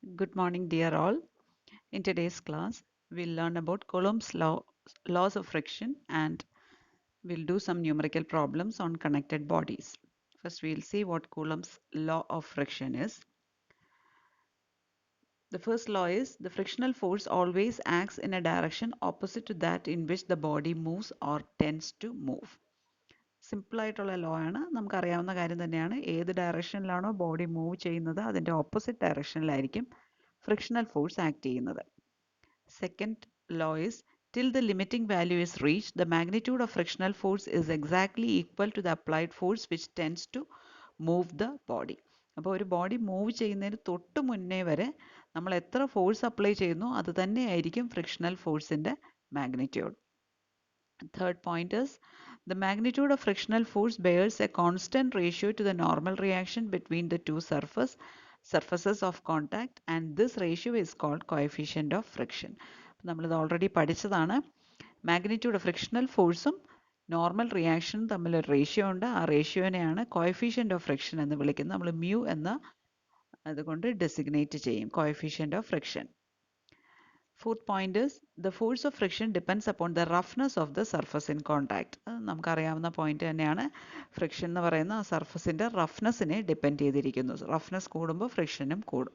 Good morning, dear all. In today's class, we'll learn about Coulomb's laws of friction, and we'll do some numerical problems on connected bodies. First, we'll see what Coulomb's law of friction is. The first law is the frictional force always acts in a direction opposite to that in which the body moves or tends to move. Simple ആയിട്ടുള്ള law ആണ്, നമുക്കറിയാവുന്ന കാര്യം തന്നെയാണ്. ഏത് ഡയറക്ഷനിലാണോ body move ചെയ്യുന്നത് അതിൻ്റെ opposite ഡയറക്ഷനിലായിരിക്കും frictional force act ചെയ്യുന്നത്. Second law is till the limiting value is reached, the magnitude of frictional force is exactly equal to the applied force which tends to move the body. അപ്പോൾ ഒരു body move ചെയ്യുന്നതിന് തൊട്ട് മുന്നേ വരെ നമ്മൾ എത്ര force apply ചെയ്യുന്നു അത് തന്നെയായിരിക്കും ഫ്രിക്ഷണൽ ഫോഴ്സിൻ്റെ magnitude. Third point is the magnitude of frictional force bears a constant ratio to the normal reaction between the two surfaces of contact, and this ratio is called coefficient of friction. നമ്മളിത് already പഠിച്ചതാണ്. Magnitude of frictional ഫോഴ്സും normal റിയാക്ഷനും തമ്മിൽ ഒരു ratio ഉണ്ട്. ആ റേഷ്യോനെയാണ് coefficient of friction എന്ന് വിളിക്കുന്നത്. നമ്മൾ മ്യൂ എന്ന് അതുകൊണ്ട് ഡെസിഗ്നേറ്റ് ചെയ്യും, coefficient of friction. Fourth point is the force of friction depends upon the roughness of the surface in contact. നമുക്കറിയാവുന്ന പോയിന്റ് തന്നെയാണ്. ഫ്രിക്ഷൻ എന്ന് പറയുന്ന ആ സർഫസിന്റെ റഫ്നെസ്സിനെ ഡിപ്പെൻഡ് ചെയ്തിരിക്കുന്നു. റഫ്നെസ് കൂടുമ്പോൾ ഫ്രിക്ഷനും കൂടും.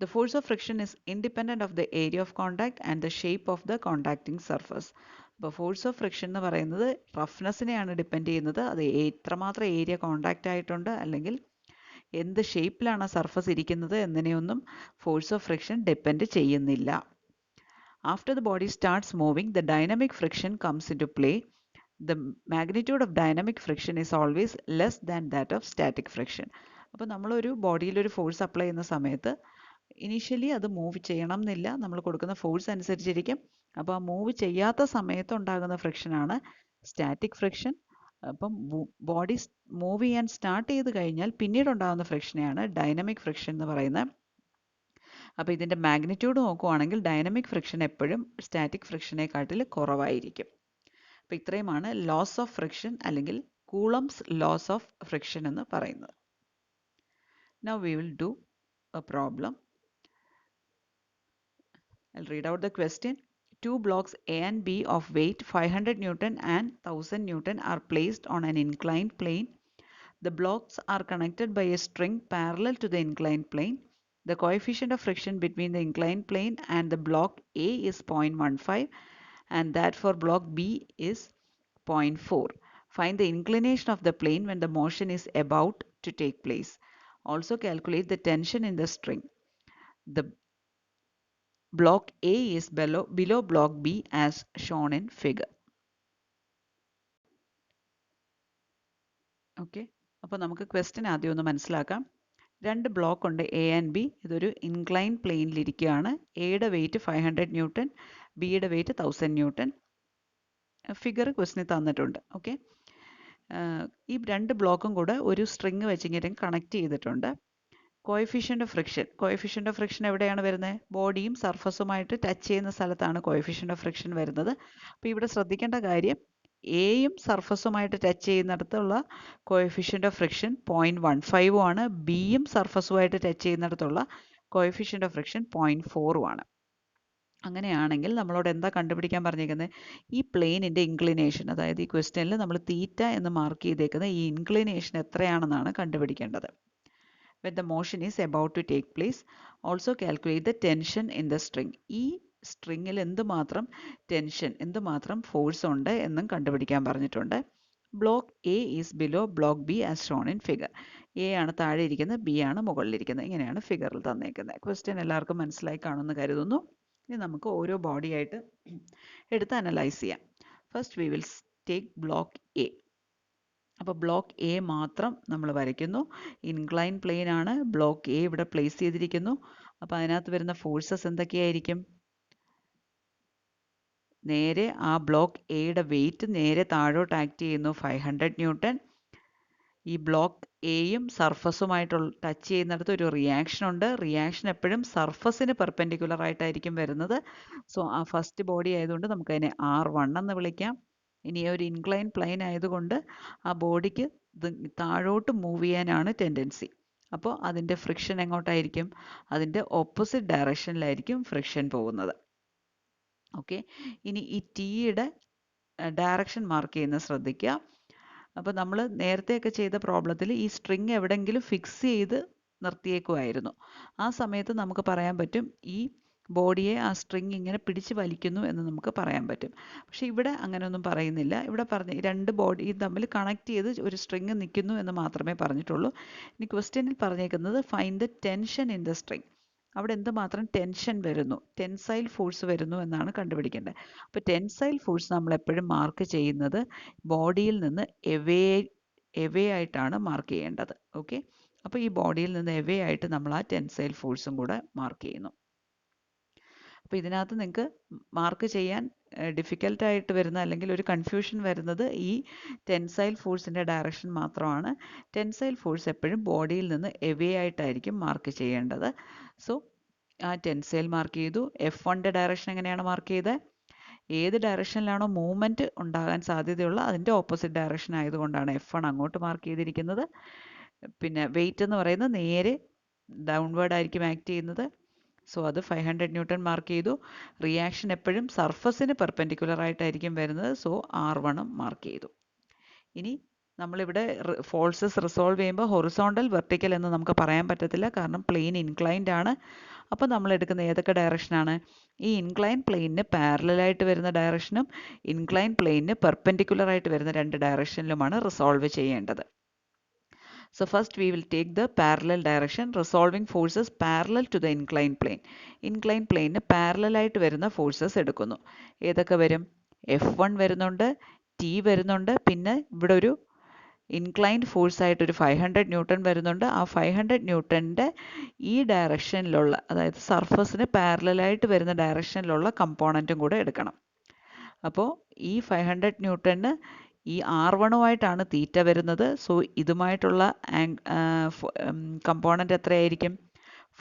The force of friction is independent of the area of contact and the shape of the contacting surface. അപ്പോൾ force of friction എന്ന് പറയുന്നത് റഫ്നെസ്സിനെയാണ് ഡിപ്പെൻഡ് ചെയ്യുന്നത്. അത് എത്രമാത്രം ഏരിയ കോണ്ടാക്റ്റ് ആയിട്ടുണ്ട് അല്ലെങ്കിൽ എന്ത് ഷേപ്പിലാണ് ആ സർഫസ് ഇരിക്കുന്നത് എന്നതിനെയൊന്നും ഫോഴ്സ് ഓഫ് ഫ്രിക്ഷൻ ഡിപ്പെൻഡ് ചെയ്യുന്നില്ല. After the body starts moving, the dynamic friction comes into play. The magnitude of dynamic friction is always less than that of static friction. അപ്പോൾ നമ്മളൊരു ബോഡിയിൽ ഒരു ഫോഴ്സ് അപ്ലൈ ചെയ്യുന്ന സമയത്ത് initially അത് move ചെയ്യണം എന്നില്ല, നമ്മൾ കൊടുക്കുന്ന ഫോഴ്സ് അനുസരിച്ചിരിക്കും. അപ്പോൾ ആ മൂവ് ചെയ്യാത്ത സമയത്ത് ഉണ്ടാകുന്ന ഫ്രിക്ഷനാണ് സ്റ്റാറ്റിക് ഫ്രിക്ഷൻ. അപ്പം ബോഡി മൂവ് ചെയ്യാൻ സ്റ്റാർട്ട് ചെയ്ത് കഴിഞ്ഞാൽ പിന്നീട് ഉണ്ടാകുന്ന ഫ്രിക്ഷനെയാണ് ഡൈനമിക് ഫ്രിക്ഷൻ എന്ന് പറയുന്നത്. അപ്പോൾ ഇതിൻ്റെ മാഗ്നിറ്റ്യൂഡ് നോക്കുവാണെങ്കിൽ ഡൈനമിക് ഫ്രിക്ഷൻ എപ്പോഴും സ്റ്റാറ്റിക് ഫ്രിക്ഷനെക്കാട്ടിൽ കുറവായിരിക്കും. അപ്പോൾ ഇത്രയുമാണ് ലോസ് ഓഫ് ഫ്രിക്ഷൻ അല്ലെങ്കിൽ കൂളംസ് ലോസ് ഓഫ് ഫ്രിക്ഷൻ എന്ന് പറയുന്നത്. Now we will do a problem. I'll read out the question. Two blocks A and B of weight 500 Newton and 1000 Newton are placed on an inclined plane. The blocks are connected by a string parallel to the inclined plane. The coefficient of friction between the inclined plane and the block A is 0.15 and that for block B is 0.4. Find the inclination of the plane when the motion is about to take place. Also calculate the tension in the string. The block A is below block B as shown in figure. Okay. അപ്പോൾ നമുക്ക് question ആദ്യം ഒന്ന് മനസ്സിലാക്കാം. രണ്ട് block ഉണ്ട് A and B. ഇതൊരു incline പ്ലെയിനിലിരിക്കുകയാണ്. എയുടെ wait 500 newton, ബിയുടെ വെയിറ്റ് 1000 ന്യൂട്ടൺ. ഫിഗർ ക്വസ്റ്റിന് തന്നിട്ടുണ്ട്. ഓക്കെ. ഈ രണ്ട് ബ്ലോക്കും കൂടെ ഒരു സ്ട്രിങ് വെച്ചിങ്ങനെ കണക്ട് ചെയ്തിട്ടുണ്ട്. കോഎഫിഷ്യൻ്റ് ഓഫ് ഫ്രിക്ഷൻ എവിടെയാണ് വരുന്നത്? ബോഡിയും സർഫസുമായിട്ട് ടച്ച് ചെയ്യുന്ന സ്ഥലത്താണ് കോഎഫിഷ്യൻ്റ് ഓഫ് ഫ്രിക്ഷൻ വരുന്നത്. അപ്പോൾ ഇവിടെ ശ്രദ്ധിക്കേണ്ട കാര്യം എയും സർഫസുമായിട്ട് ടച്ച് ചെയ്യുന്നിടത്തുള്ള കോഎഫിഷ്യൻ്റ് ഓഫ് ഫ്രിക്ഷൻ 0.15 ആണ്. ബിയും സർഫസുമായിട്ട് ടച്ച് ചെയ്യുന്നിടത്തുള്ള കോഎഫിഷ്യൻ്റ് ഓഫ് ഫ്രിക്ഷൻ 0.4 ആണ്. അങ്ങനെയാണെങ്കിൽ നമ്മളോട് എന്താ കണ്ടുപിടിക്കാൻ പറഞ്ഞേക്കുന്നത്? ഈ പ്ലെയിനിൻ്റെ ഇൻക്ലിനേഷൻ, അതായത് ഈ ക്വസ്റ്റ്യനിൽ നമ്മൾ തീറ്റ എന്ന് മാർക്ക് ചെയ്തേക്കുന്ന ഈ ഇൻക്ലിനേഷൻ എത്രയാണെന്നാണ് കണ്ടുപിടിക്കേണ്ടത്. When the motion is about to take place, also calculate the tension in the string. ഈ സ്ട്രിങ്ങിൽ എന്തുമാത്രം ടെൻഷൻ, എന്തുമാത്രം ഫോഴ്സ് ഉണ്ട് എന്നും കണ്ടുപിടിക്കാൻ പറഞ്ഞിട്ടുണ്ട്. Block A is below block B as shown in figure. A ആണ് താഴെ ഇരിക്കുന്നത്, ബി ആണ് മുകളിലിരിക്കുന്നത്. ഇങ്ങനെയാണ് ഫിഗറിൽ തന്നേക്കുന്നത്. ക്വസ്റ്റ്യൻ എല്ലാവർക്കും മനസ്സിലായി കാണുമെന്ന് കരുതുന്നു. ഇനി നമുക്ക് ഓരോ ബോഡിയായിട്ട് എടുത്ത് അനലൈസ് ചെയ്യാം. First we will take block A. അപ്പോൾ ബ്ലോക്ക് എ മാത്രം നമ്മൾ വരയ്ക്കുന്നു. ഇൻക്ലൈൻ പ്ലെയിൻ ആണ്. ബ്ലോക്ക് എ ഇവിടെ പ്ലേസ് ചെയ്തിരിക്കുന്നു. അപ്പോൾ അതിനകത്ത് വരുന്ന ഫോഴ്സസ് എന്തൊക്കെയായിരിക്കും? നേരെ ആ ബ്ലോക്ക് എയുടെ വെയിറ്റ് നേരെ താഴോട്ട് ആക്ട് ചെയ്യുന്നു, 500 ന്യൂട്ടൺ. ഈ ബ്ലോക്ക് എയും സർഫസുമായിട്ടുള്ള ടച്ച് ചെയ്യുന്നിടത്ത് ഒരു റിയാക്ഷൻ ഉണ്ട്. റിയാക്ഷൻ എപ്പോഴും സർഫസിന് പെർപെൻഡിക്കുലർ ആയിട്ടായിരിക്കും വരുന്നത്. സോ ആ ഫസ്റ്റ് ബോഡി ആയതുകൊണ്ട് നമുക്കതിനെ R1 എന്ന് വിളിക്കാം. ഇനി ഒരു ഇൻക്ലൈൻ പ്ലെയിൻ ആയതുകൊണ്ട് ആ ബോഡിക്ക് താഴോട്ട് മൂവ് ചെയ്യാനാണ് ടെൻഡൻസി. അപ്പോൾ അതിൻ്റെ ഫ്രിക്ഷൻ എങ്ങോട്ടായിരിക്കും? അതിൻ്റെ ഓപ്പോസിറ്റ് ഡയറക്ഷനിലായിരിക്കും ഫ്രിക്ഷൻ പോകുന്നത്. ഓക്കെ, ഇനി ഈ ടീയുടെ ഡയറക്ഷൻ മാർക്ക് ചെയ്യുന്നത് ശ്രദ്ധിക്കുക. അപ്പോൾ നമ്മൾ നേരത്തെയൊക്കെ ചെയ്ത പ്രോബ്ലത്തിൽ ഈ സ്ട്രിങ് എവിടെയെങ്കിലും ഫിക്സ് ചെയ്ത് നിർത്തിയേക്കുമായിരുന്നു. ആ സമയത്ത് നമുക്ക് പറയാൻ പറ്റും ഈ ബോഡിയെ ആ സ്ട്രിങ് ഇങ്ങനെ പിടിച്ച് വലിക്കുന്നു എന്ന് നമുക്ക് പറയാൻ പറ്റും. പക്ഷേ ഇവിടെ അങ്ങനെയൊന്നും പറയുന്നില്ല. ഇവിടെ പറഞ്ഞ രണ്ട് ബോഡിയും തമ്മിൽ കണക്ട് ചെയ്ത് ഒരു സ്ട്രിങ് നിൽക്കുന്നു എന്ന് മാത്രമേ പറഞ്ഞിട്ടുള്ളൂ. ഇനി ക്വസ്റ്റ്യനിൽ പറഞ്ഞേക്കുന്നത് find the tension in the string. അവിടെ എന്തുമാത്രം ടെൻഷൻ വരുന്നു, ടെൻസൈൽ ഫോഴ്സ് വരുന്നു എന്നാണ് കണ്ടുപിടിക്കേണ്ടത്. അപ്പോൾ ടെൻസൈൽ ഫോഴ്സ് നമ്മൾ എപ്പോഴും മാർക്ക് ചെയ്യുന്നത് ബോഡിയിൽ നിന്ന് എവേ ആയിട്ടാണ് മാർക്ക് ചെയ്യേണ്ടത്. ഓക്കെ, അപ്പോൾ ഈ ബോഡിയിൽ നിന്ന് എവേ ആയിട്ട് നമ്മൾ ആ ടെൻസൈൽ ഫോഴ്സും കൂടെ മാർക്ക് ചെയ്യുന്നു. അപ്പോൾ ഇതിനകത്ത് നിങ്ങൾക്ക് മാർക്ക് ചെയ്യാൻ ഡിഫിക്കൽട്ടായിട്ട് വരുന്ന അല്ലെങ്കിൽ ഒരു കൺഫ്യൂഷൻ വരുന്നത് ഈ ടെൻസൈൽ ഫോഴ്സിൻ്റെ ഡയറക്ഷൻ മാത്രമാണ്. ടെൻസൈൽ ഫോഴ്സ് എപ്പോഴും ബോഡിയിൽ നിന്ന് എവേ ആയിട്ടായിരിക്കും മാർക്ക് ചെയ്യേണ്ടത്. സോ ആ ടെൻസൈൽ മാർക്ക് ചെയ്തു. F1ൻ്റെ ഡയറക്ഷൻ എങ്ങനെയാണ് മാർക്ക് ചെയ്തത്? ഏത് ഡയറക്ഷനിലാണോ മൂവ്മെൻറ്റ് ഉണ്ടാകാൻ സാധ്യതയുള്ള അതിൻ്റെ ഓപ്പോസിറ്റ് ഡയറക്ഷൻ ആയതുകൊണ്ടാണ് F1 അങ്ങോട്ട് മാർക്ക് ചെയ്തിരിക്കുന്നത്. പിന്നെ വെയിറ്റ് എന്ന് പറയുന്നത് നേരെ ഡൗൺവേർഡ് ആയിരിക്കും ആക്ട് ചെയ്യുന്നത്. സോ അത് 500 ന്യൂട്ടൺ മാർക്ക് ചെയ്തു. റിയാക്ഷൻ എപ്പോഴും സർഫസിന് പെർപെൻഡിക്കുലർ ആയിട്ടായിരിക്കും വരുന്നത്. സോ R1 മാർക്ക് ചെയ്തു. ഇനി നമ്മളിവിടെ ഫോഴ്സസ് റിസോൾവ് ചെയ്യുമ്പോൾ ഹൊറിസോണ്ടൽ വെർട്ടിക്കൽ എന്ന് നമുക്ക് പറയാൻ പറ്റത്തില്ല, കാരണം പ്ലെയിൻ ഇൻക്ലൈൻഡ് ആണ്. അപ്പോൾ നമ്മൾ എടുക്കുന്ന ഏതൊക്കെ ഡയറക്ഷനാണ്? ഈ ഇൻക്ലൈൻ പ്ലെയിനിന് പാരലലായിട്ട് വരുന്ന ഡയറക്ഷനും ഇൻക്ലൈൻ പ്ലെയിനിന് പെർപെൻഡിക്കുലർ ആയിട്ട് വരുന്ന രണ്ട് ഡയറക്ഷനിലുമാണ് റിസോൾവ് ചെയ്യേണ്ടത്. So first we will take the parallel direction, resolving forces parallel to the inclined plane. Inclined plane parallel ആയിട്ട് വരുന്ന ഫോഴ്സസ് എടുക്കുന്നു. ഏതൊക്കെ വരും? F1 വരുന്നുണ്ട്, T വരുന്നുണ്ട്, പിന്നെ ഇവിടെ ഒരു ഇൻക്ലൈൻഡ് ഫോഴ്സ് ആയിട്ട് ഒരു 500 ന്യൂട്ടൺ വരുന്നുണ്ട്. ആ 500 ന്യൂട്ടൻ്റെ ഈ ഡയറക്ഷനിലുള്ള, അതായത് സർഫസിന് പാരലലായിട്ട് വരുന്ന ഡയറക്ഷനിലുള്ള കമ്പോണൻറ്റും കൂടെ എടുക്കണം. അപ്പോൾ ഈ 500 ന്യൂട്ടന് ഈ R1ഉമായിട്ടാണ് തീറ്റ വരുന്നത്. സോ ഇതുമായിട്ടുള്ള കമ്പോണൻ്റ് എത്രയായിരിക്കും?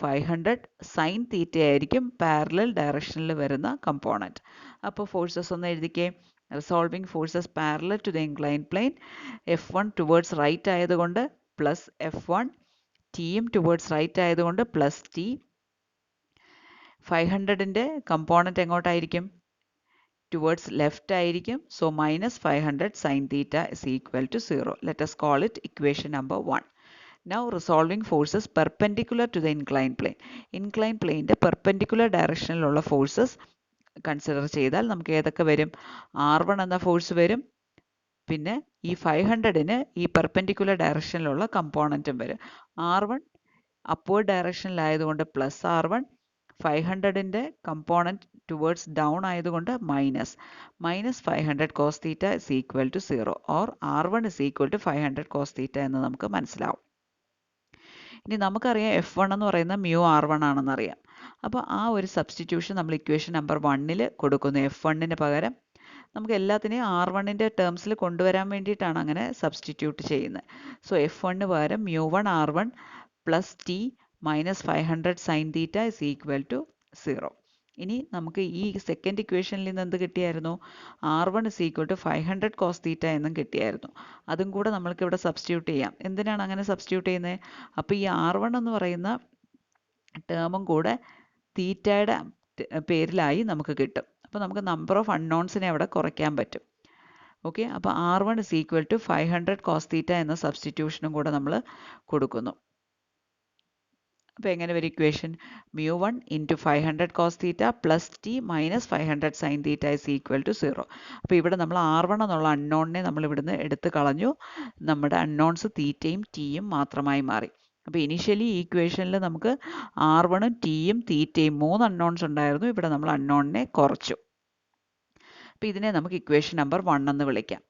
500 സൈൻ തീറ്റ ആയിരിക്കും പാരലൽ ഡയറക്ഷനിൽ വരുന്ന കമ്പോണൻറ്റ്. അപ്പോൾ ഫോഴ്സസ് ഒന്ന് എഴുതിക്കേ. Resolving forces parallel to the incline plane. F1 towards right ആയതുകൊണ്ട് പ്ലസ് F1, Tയും ടുവേർഡ്സ് റൈറ്റ് ആയതുകൊണ്ട് പ്ലസ് T. 500ൻ്റെ കമ്പോണൻറ്റ് എങ്ങോട്ടായിരിക്കും? ടുവേർഡ്സ് ലെഫ്റ്റ് ആയിരിക്കും. So minus 500 sine theta is equal to 0. Let us call it equation number 1. Now resolving forces perpendicular to the inclined plane. Inclined planeൻ്റെ perpendicular ഡയറക്ഷനിലുള്ള forces consider ചെയ്താൽ നമുക്ക് ഏതൊക്കെ വരും? R1 എന്ന ഫോഴ്സ് വരും. പിന്നെ ഈ 500ന് ഈ പെർപെൻഡിക്കുലർ ഡയറക്ഷനിലുള്ള കമ്പോണൻറ്റും വരും. R1 അപ്വേർഡ് ഡയറക്ഷനിലായതുകൊണ്ട് പ്ലസ് R1, 500ൻ്റെ കമ്പോണൻറ്റ് ടുവേർഡ്സ് ഡൗൺ ആയതുകൊണ്ട് minus 500 cos theta is equal to 0, or R1 is equal to 500 cos theta എന്ന് നമുക്ക് മനസ്സിലാവും. ഇനി നമുക്കറിയാം F1 എന്ന് പറയുന്നത് മ്യൂ R1 ആണെന്നറിയാം. അപ്പോൾ ആ ഒരു സബ്സ്റ്റിറ്റ്യൂഷൻ നമ്മൾ ഇക്വേഷൻ നമ്പർ 1ൽ കൊടുക്കുന്നു. F1ന് പകരം നമുക്ക് എല്ലാത്തിനെയും R1ൻ്റെ ടേംസിൽ കൊണ്ടുവരാൻ വേണ്ടിയിട്ടാണ് അങ്ങനെ സബ്സ്റ്റിറ്റ്യൂട്ട് ചെയ്യുന്നത്. സോ F1ന് പകരം മ്യൂ1 R1 plus T minus 500 sine theta is equal to 0. ഇനി നമുക്ക് ഈ സെക്കൻഡ് ഇക്വേഷനിൽ നിന്ന് എന്ത് കിട്ടിയായിരുന്നു? R1 is equal to 500 cos theta എന്നും കിട്ടിയായിരുന്നു. അതും കൂടെ നമ്മൾക്ക് ഇവിടെ സബ്സ്റ്റിറ്റ്യൂട്ട് ചെയ്യാം. എന്തിനാണ് അങ്ങനെ സബ്സ്റ്റിറ്റ്യൂട്ട് ചെയ്യുന്നത്? അപ്പോൾ ഈ R1 എന്ന് പറയുന്ന ടേമും കൂടെ തീറ്റയുടെ പേരിലായി നമുക്ക് കിട്ടും. അപ്പോൾ നമുക്ക് നമ്പർ ഓഫ് അൺനോൺസിനെ അവിടെ കുറയ്ക്കാൻ പറ്റും. ഓക്കെ, അപ്പോൾ R1 is equal to 500 cos theta എന്ന സബ്സ്റ്റിറ്റ്യൂഷനും കൂടെ നമ്മൾ കൊടുക്കുന്നു. അപ്പോൾ എങ്ങനെ വരും ഇക്വേഷൻ? മ്യൂ1 into 500 cos theta plus T minus 500 sine theta is equal to 0. അപ്പോൾ ഇവിടെ നമ്മൾ R1 എന്നുള്ള അൺനോണിനെ നമ്മൾ ഇവിടുന്ന് എടുത്ത് കളഞ്ഞു. നമ്മുടെ അൺനോൺസ് തീറ്റയും Tയും മാത്രമായി മാറി. അപ്പോൾ ഇനീഷ്യലി ഈ ഇക്വേഷനിൽ നമുക്ക് R1ഉം Tയും തീറ്റയും 3 അൺനോൺസ് ഉണ്ടായിരുന്നു. ഇവിടെ നമ്മൾ അൺനോണിനെ കുറച്ചു. അപ്പോൾ ഇതിനെ നമുക്ക് ഇക്വേഷൻ നമ്പർ 1 എന്ന് വിളിക്കാം.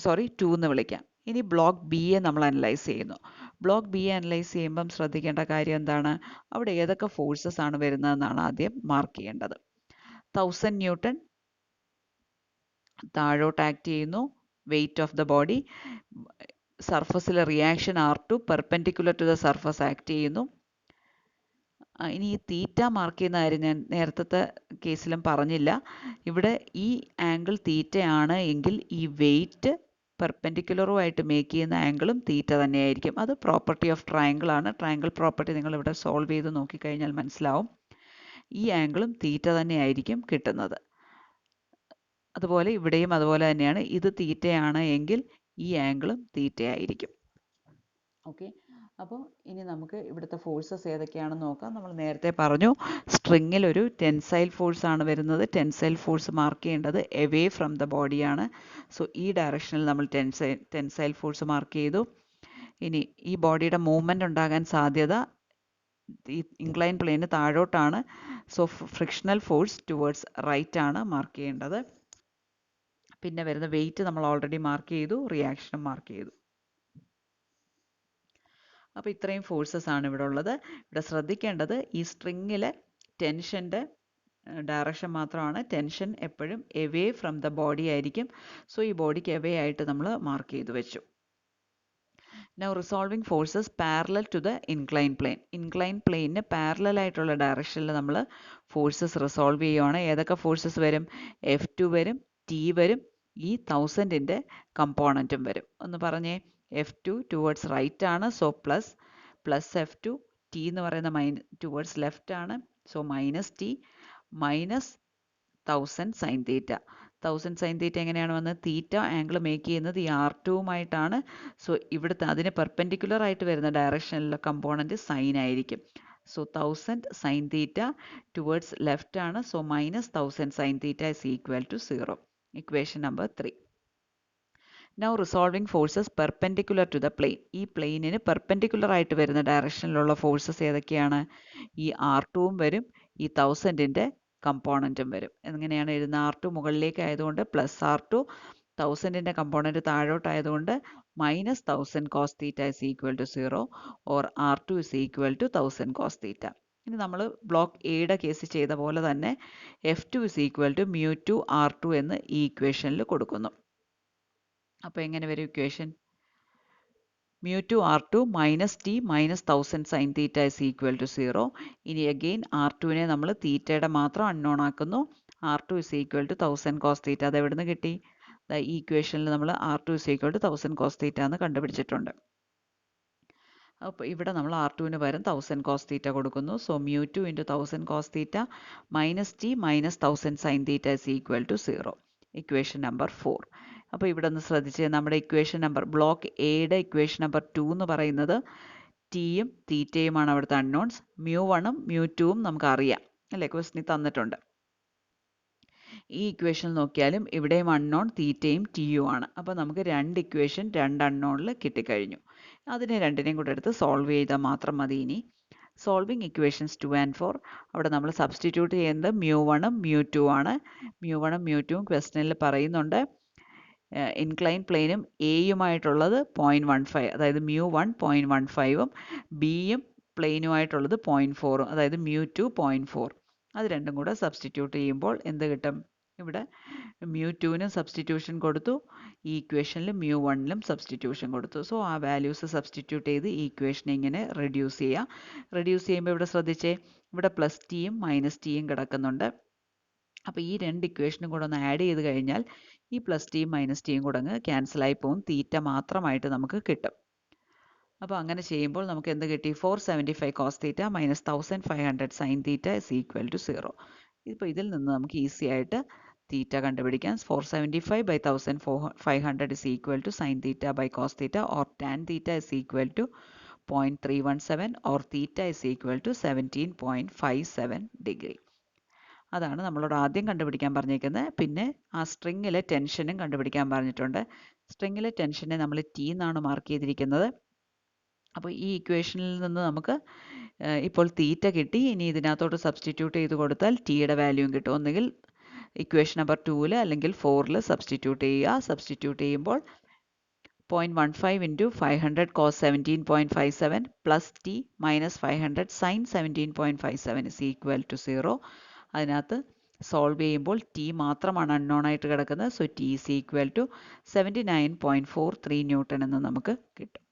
2 എന്ന് വിളിക്കാം. ഇനി ബ്ലോക്ക് ബിയെ നമ്മൾ അനലൈസ് ചെയ്യുന്നു. ബ്ലോക്ക് ബി അനലൈസ് ചെയ്യുമ്പം ശ്രദ്ധിക്കേണ്ട കാര്യം എന്താണ്? അവിടെ ഏതൊക്കെ ഫോഴ്സസ് ആണ് വരുന്നതെന്നാണ് ആദ്യം മാർക്ക് ചെയ്യേണ്ടത്. 1000 ന്യൂട്ടൺ താഴോട്ട് ആക്ട് ചെയ്യുന്നു. Weight of the body. സർഫസിലെ reaction R2 perpendicular to the surface act ചെയ്യുന്നു. ഇനി ഈ തീറ്റ മാർക്ക് ചെയ്യുന്ന കാര്യം ഞാൻ നേരത്തെ കേസിലും പറഞ്ഞില്ല. ഇവിടെ ഈ ആംഗിൾ തീറ്റയാണ് എങ്കിൽ ഈ വെയിറ്റ് പെർപെൻഡിക്കുലറുമായിട്ട് മേക്ക് ചെയ്യുന്ന ആംഗിളും തീറ്റ തന്നെയായിരിക്കും. അത് പ്രോപ്പർട്ടി ഓഫ് ട്രയാങ്കിൾ ആണ്. ട്രയാങ്കിൾ പ്രോപ്പർട്ടി നിങ്ങൾ ഇവിടെ സോൾവ് ചെയ്ത് നോക്കിക്കഴിഞ്ഞാൽ മനസ്സിലാവും. ഈ ആംഗിളും തീറ്റ തന്നെയായിരിക്കും കിട്ടുന്നത്. അതുപോലെ ഇവിടെയും അതുപോലെ തന്നെയാണ്. ഇത് തീറ്റയാണ് എങ്കിൽ ഈ ആംഗിളും തീറ്റയായിരിക്കും. ഓക്കെ, അപ്പോൾ ഇനി നമുക്ക് ഇവിടുത്തെ ഫോഴ്സസ് ഏതൊക്കെയാണെന്ന് നോക്കാം. നമ്മൾ നേരത്തെ പറഞ്ഞു സ്ട്രിങ്ങിൽ ഒരു ടെൻസൈൽ ഫോഴ്സ് ആണ് വരുന്നത്. ടെൻസൈൽ ഫോഴ്സ് മാർക്ക് ചെയ്യേണ്ടത് എവേ ഫ്രം ദ ബോഡിയാണ്. സോ ഈ ഡയറക്ഷനിൽ നമ്മൾ ടെൻസൈൽ ഫോഴ്സ് മാർക്ക് ചെയ്തു. ഇനി ഈ ബോഡിയുടെ മൂവ്മെൻ്റ് ഉണ്ടാകാൻ സാധ്യത ഈ ഇൻക്ലൈൻ പ്ലെയിന് താഴോട്ടാണ്. So frictional force towards right ആണ് മാർക്ക് ചെയ്യേണ്ടത്. പിന്നെ വരുന്ന വെയിറ്റ് നമ്മൾ ഓൾറെഡി മാർക്ക് ചെയ്തു, റിയാക്ഷനും മാർക്ക് ചെയ്തു. അപ്പോൾ ഇത്രയും ഫോഴ്സസ് ആണ് ഇവിടെ ഉള്ളത്. ഇവിടെ ശ്രദ്ധിക്കേണ്ടത് ഈ സ്ട്രിങ്ങിലെ ടെൻഷൻ്റെ ഡയറക്ഷൻ മാത്രമാണ്. ടെൻഷൻ എപ്പോഴും എവേ ഫ്രം ദ ബോഡി ആയിരിക്കും. സോ ഈ ബോഡിക്ക് എവേ ആയിട്ട് നമ്മൾ മാർക്ക് ചെയ്തു വെച്ചു. Now resolving forces parallel to the incline plane. Incline പ്ലെയിനിന് പാരലൽ ആയിട്ടുള്ള ഡയറക്ഷനിൽ നമ്മൾ ഫോഴ്സസ് റിസോൾവ് ചെയ്യുവാണ്. ഏതൊക്കെ ഫോഴ്സസ് വരും? F2 വരും, T വരും, ഈ 1000ൻ്റെ കമ്പോണൻറ്റും വരും. ഒന്ന് പറഞ്ഞേ. F2 ടുവേർഡ്സ് റൈറ്റ് ആണ്, സോ പ്ലസ് F2. T എന്ന് പറയുന്ന ടുവേർഡ്സ് ലെഫ്റ്റ് ആണ്, so minus T minus 1000 sine തീറ്റ. 1000 സൈൻ തീറ്റ എങ്ങനെയാണ് വന്നത്? തീറ്റ ആംഗിൾ മേക്ക് ചെയ്യുന്നത് ഈ R2മായിട്ടാണ്. സോ ഇവിടുത്തെ അതിന് പെർപെൻഡിക്കുലർ ആയിട്ട് വരുന്ന ഡയറക്ഷനിലെ കമ്പോണൻറ്റ് സൈൻ ആയിരിക്കും. So 1000 sine theta towards left ആണ്, so minus 1000 sine theta is equal to 0. Equation number 3. Now resolving forces perpendicular to the plane. ഈ പ്ലെയിനിന് പെർപെൻഡിക്കുലർ ആയിട്ട് വരുന്ന ഡയറക്ഷനിലുള്ള ഫോഴ്സസ് ഏതൊക്കെയാണ്? ഈ R2ഉം വരും, ഈ 1000ൻ്റെ കമ്പോണൻറ്റും വരും. എങ്ങനെയാണ് എഴുതുന്നത്? R2 മുകളിലേക്ക് ആയതുകൊണ്ട് പ്ലസ് R2, 1000ൻ്റെ കമ്പോണൻറ്റ് താഴോട്ടായതുകൊണ്ട് minus 1000 cos theta is equal to 0 or R2 is equal to 1000 cos theta. ഇനി നമ്മൾ ബ്ലോക്ക് എയുടെ കേസ് ചെയ്ത പോലെ തന്നെ F2 is equal to μ2 R2 എന്ന് ഈ ഇക്വേഷനിൽ കൊടുക്കുന്നു. അപ്പോൾ എങ്ങനെ വരും equation? μ2 R2 minus T minus 1000 sine theta is equal to 0. ഇനി അഗെയിൻ R2വിനെ നമ്മൾ തീറ്റയുടെ മാത്രം അൺനോൺ ആക്കുന്നു. R2 is equal to 1000 cos theta. അത് എവിടെ നിന്ന് കിട്ടി? ഈ ഇക്വേഷനിൽ നമ്മൾ R2 is equal to 1000 cos theta എന്ന് കണ്ടുപിടിച്ചിട്ടുണ്ട്. അപ്പോൾ ഇവിടെ നമ്മൾ R2വിന് പകരം 1000 കോസ് തീറ്റ കൊടുക്കുന്നു. So μ2 into 1000 cos theta minus T minus 1000 sine theta is equal to 0. Equation number 4. അപ്പോൾ ഇവിടെ ഒന്ന് ശ്രദ്ധിച്ച്, നമ്മുടെ ഇക്വേഷൻ നമ്പർ ബ്ലോക്ക് എയുടെ ഇക്വേഷൻ നമ്പർ 2 എന്ന് പറയുന്നത് ടിയും തീറ്റയുമാണ് അവിടുത്തെ അൺനോൺസ്. μ1ഉം μ2ഉം നമുക്ക് അറിയാം അല്ലേ, ക്വസ്റ്റിനിൽ തന്നിട്ടുണ്ട്. ഈ ഇക്വേഷൻ നോക്കിയാലും ഇവിടെയും അൺനോൺ തീറ്റയും ടിയും ആണ്. അപ്പോൾ നമുക്ക് രണ്ട് ഇക്വേഷൻ രണ്ട് അൺനോണിൽ കിട്ടിക്കഴിഞ്ഞു. അതിനെ രണ്ടിനെയും കൂടെ എടുത്ത് സോൾവ് ചെയ്താൽ മാത്രം മതി. ഇനി സോൾവിങ് ഇക്വേഷൻസ് 2 and 4 അവിടെ നമ്മൾ സബ്സ്റ്റിറ്റ്യൂട്ട് ചെയ്യുന്നത് μ1ഉം μ2 ആണ്. μ1ഉം μ2ഉം ക്വസ്റ്റനിൽ പറയുന്നുണ്ട്. ഇൻക്ലൈൻ പ്ലെയിനും എയുമായിട്ടുള്ളത് 0.15, അതായത് μ1 0.15ഉം ബിയും പ്ലെയിനുമായിട്ടുള്ളത് 0.4ഉം, അതായത് μ2 0.4. അത് രണ്ടും കൂടെ സബ്സ്റ്റിറ്റ്യൂട്ട് ചെയ്യുമ്പോൾ എന്ത് കിട്ടും? ഇവിടെ μ2നും സബ്സ്റ്റിറ്റ്യൂഷൻ കൊടുത്തു, ഈ ഇക്വേഷനിൽ μ1ലും സബ്സ്റ്റിറ്റ്യൂഷൻ കൊടുത്തു. സോ ആ വാല്യൂസ് സബ്സ്റ്റിറ്റ്യൂട്ട് ചെയ്ത് ഈ ഇക്വേഷനെ ഇങ്ങനെ റെഡ്യൂസ് ചെയ്യുക. റെഡ്യൂസ് ചെയ്യുമ്പോൾ ഇവിടെ ശ്രദ്ധിച്ചേ, ഇവിടെ പ്ലസ് ടിയും മൈനസ് ടിയും കിടക്കുന്നുണ്ട്. അപ്പോൾ ഈ രണ്ട് ഇക്വേഷനും കൂടെ ഒന്ന് ആഡ് ചെയ്ത് കഴിഞ്ഞാൽ ഈ പ്ലസ് ടിയും മൈനസ് ടിയും കൂടെ അങ്ങ് ക്യാൻസലായി പോകും. തീറ്റ മാത്രമായിട്ട് നമുക്ക് കിട്ടും. അപ്പോൾ അങ്ങനെ ചെയ്യുമ്പോൾ നമുക്ക് എന്ത് കിട്ടി? 475 cos theta minus 1500 sine theta is equal to 0. ഇപ്പോൾ ഇതിൽ നിന്ന് നമുക്ക് ഈസി ആയിട്ട് തീറ്റ കണ്ടുപിടിക്കാം. 475 by 1500 is equal to sin theta by cos theta or tan theta is equal to 0.317 or theta is equal to 17.57 degree. അതാണ് നമ്മളോട് ആദ്യം കണ്ടുപിടിക്കാൻ പറഞ്ഞേക്കുന്നത്. പിന്നെ ആ സ്ട്രിങ്ങിലെ ടെൻഷനും കണ്ടുപിടിക്കാൻ പറഞ്ഞിട്ടുണ്ട്. സ്ട്രിങ്ങിലെ ടെൻഷനെ നമ്മൾ ടി എന്നാണ് മാർക്ക് ചെയ്തിരിക്കുന്നത്. അപ്പോൾ ഈ ഇക്വേഷനിൽ നിന്ന് നമുക്ക് ഇപ്പോൾ തീറ്റ കിട്ടി. ഇനി ഇതിനകത്തോട്ട് സബ്സ്റ്റിറ്റ്യൂട്ട് ചെയ്ത് കൊടുത്താൽ ടിയുടെ വാല്യൂയും കിട്ടും. ഒന്നുകിൽ ഇക്വേഷൻ നമ്പർ 2ൽ അല്ലെങ്കിൽ 4ൽ സബ്സ്റ്റിറ്റ്യൂട്ട് ചെയ്യുക. സബ്സ്റ്റിറ്റ്യൂട്ട് ചെയ്യുമ്പോൾ 0.15 into 500 cos 17.57 plus T minus 500 sine 17.57 is equal to 0. അതിനകത്ത് സോൾവ് ചെയ്യുമ്പോൾ ടി മാത്രമാണ് അൺനോൺ ആയിട്ട് കിടക്കുന്നത്. So T is equal to 79.43 newton എന്ന് നമുക്ക് കിട്ടും.